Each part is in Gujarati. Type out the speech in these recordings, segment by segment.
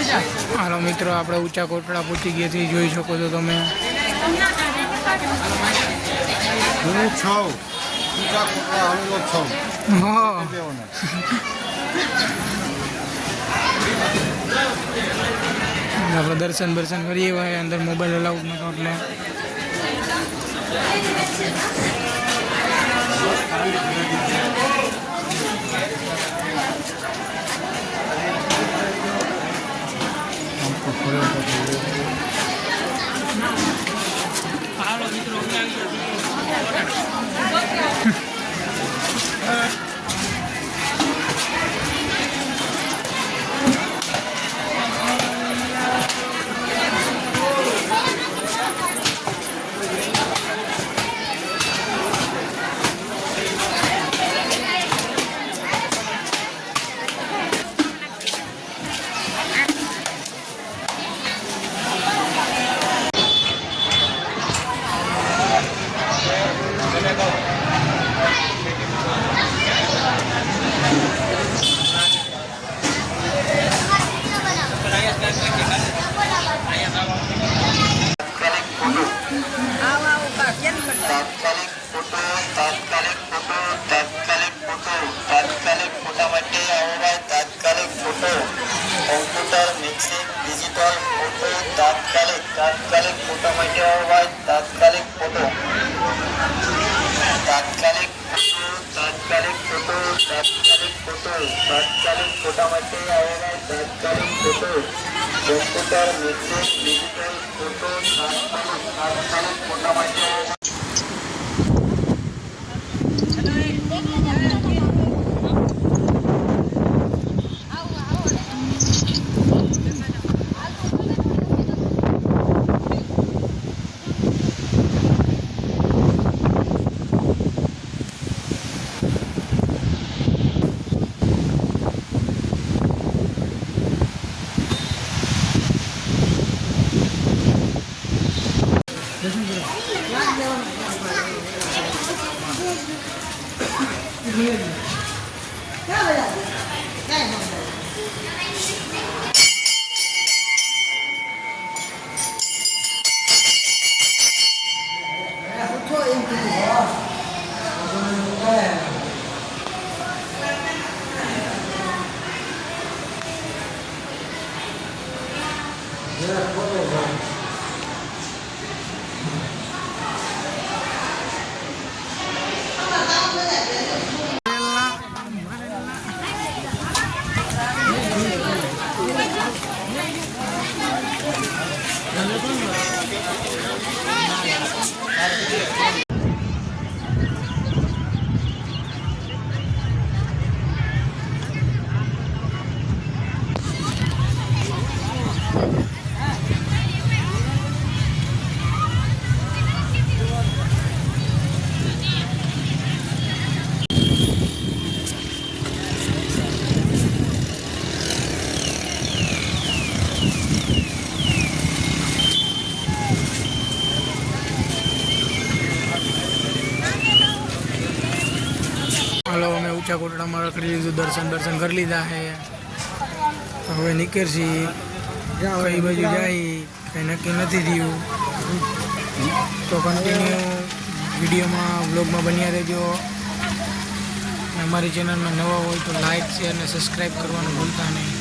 હાલો મિત્રો, આપણે ઊંચા કોટડા પહોંચી ગયા છીએ, જોઈ શકો છો તમે। હું છું ઊંચા કોટડા આવેલો છું। હા, આપણે દર્શન કરીએ ભાઈ। અંદર મોબાઈલ અલાઉડ નતો એટલે તાત્કાલિક ફોટા માટે અવાજ તાત્કાલિક ફોટો તાત્કાલિક ફોટા માટે અવાજ તાત્કાલિક photo computer message digital photo તાત્કાલિક ફોટા માટે ऊंचा कोटड़ा में रखी लीधु, दर्शन कर लीधा है। तो हमें निकलशी कई बाजू जाए कहीं नक्की नहीं थी। तो कंटिन्यू वीडियो में ब्लॉग में बनिया रहो। हमारी चैनल में नवा हो तो लाइक शेयर ने सब्सक्राइब करने भूलता नहीं।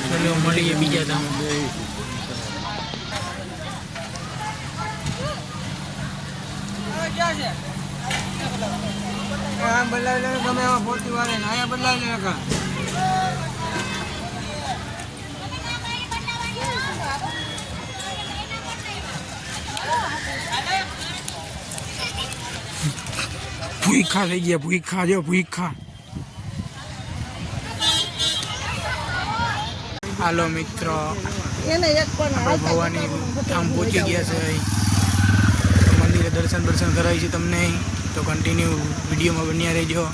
चलो मळीए बीजा धाम। बदलाव लेने गमे फोर्टी वाले आया बदलाव लेने का भूखा थी गया। भूखा जो भूखा। हेलो मित्रों, भवानी धाम पहुंची गया है। मंदिर दर्शन कराई तमने। तो कंटिन्यू वीडियो में बनिया रहो।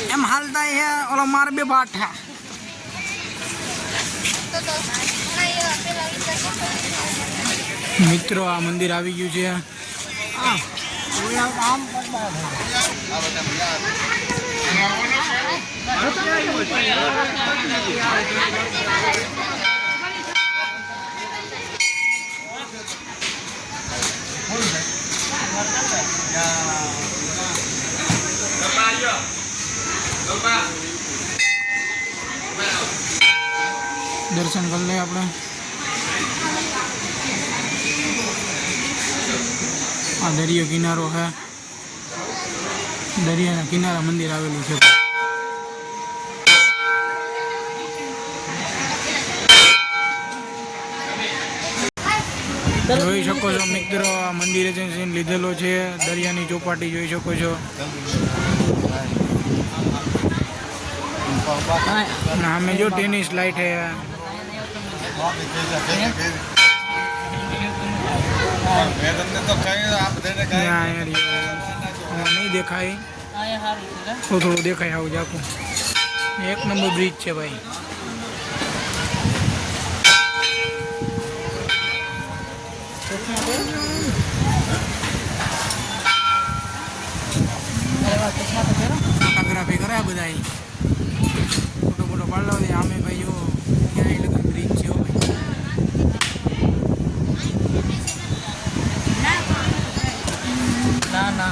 એમ હાલતા હે ઓલો માર બે બાઠા મિત્રો આ મંદિર આવી ગયું છે દર્શન કરી લઈએ આપણે આ દરિયો કિનારો છે દરિયાના કિનારા મંદિર આવેલું છે જોઈ શકો છો મિત્રો આ મંદિરે જઈને લીધેલો છે દરિયાની ચોપાટી જોઈ શકો છો અમે જો ટેનિસ લાઇટ है नहीं देखाई थोड़ा देखाई आવું जाकू एक नंबर ब्रिज છે भाई फोटोग्राफी करे બધા फोटो फोटो पाड़ लो आमे भाई जो क्या लगे ब्रिज છે ना ना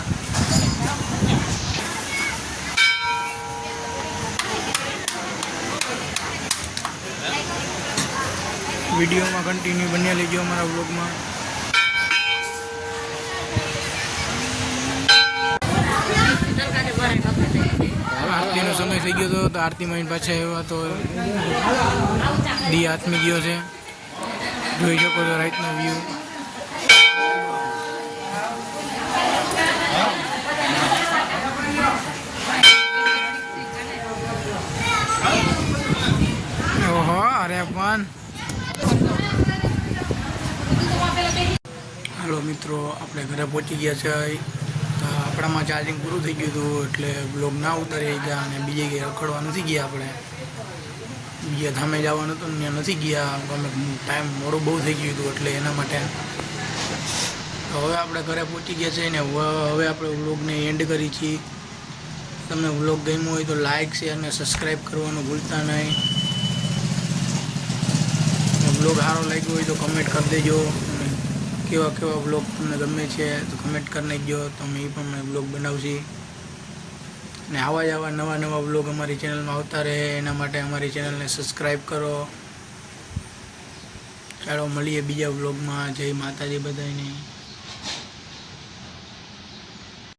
वीडियो में कंटिन्यू बनिया लीजिए हमारा व्लॉग में आरती नो समय थी गयो तो आरती में पाछा आव्या तो दी हाथ में गयो है જોઈ શકો છો રાઈટ નો વ્યૂ ઓહો અરે પણ હાલો મિત્રો આપણે ઘરે પહોંચી ગયા છે તો આપણામાં ચાર્જિંગ પૂરું થઈ ગયું હતું એટલે બ્લોગ ના ઉતારી ગયા અને બીજે કંઈ રખડવા નથી ગયા આપણે બીજા ધામે જવાનું હતું ત્યાં નથી ગયા અમે ટાઈમ મોડું બહુ થઈ ગયું હતું એટલે એના માટે હવે આપણે ઘરે પહોંચી ગયા છે ને હવે આપણે વ્લોગને એન્ડ કરી છીએ તમને વ્લોગ ગમ્યો હોય તો લાઇક શેર અને સબસ્ક્રાઈબ કરવાનું ભૂલતા નહીં વ્લોગ સારો લાગ્યો હોય તો કમેન્ટ કરી દેજો કેવા કેવા વ્લોગ તમને ગમે છે તો કમેન્ટ કરી નાખજો તો અમે એ પણ વ્લોગ બનાવશી ને આવા નવા વ્લોગ અમારી ચેનલમાં આવતા રહે એના માટે અમારી ચેનલને સબસ્ક્રાઈબ કરો ચાલો મળીએ બીજા વ્લોગમાં જય માતાજી બધાને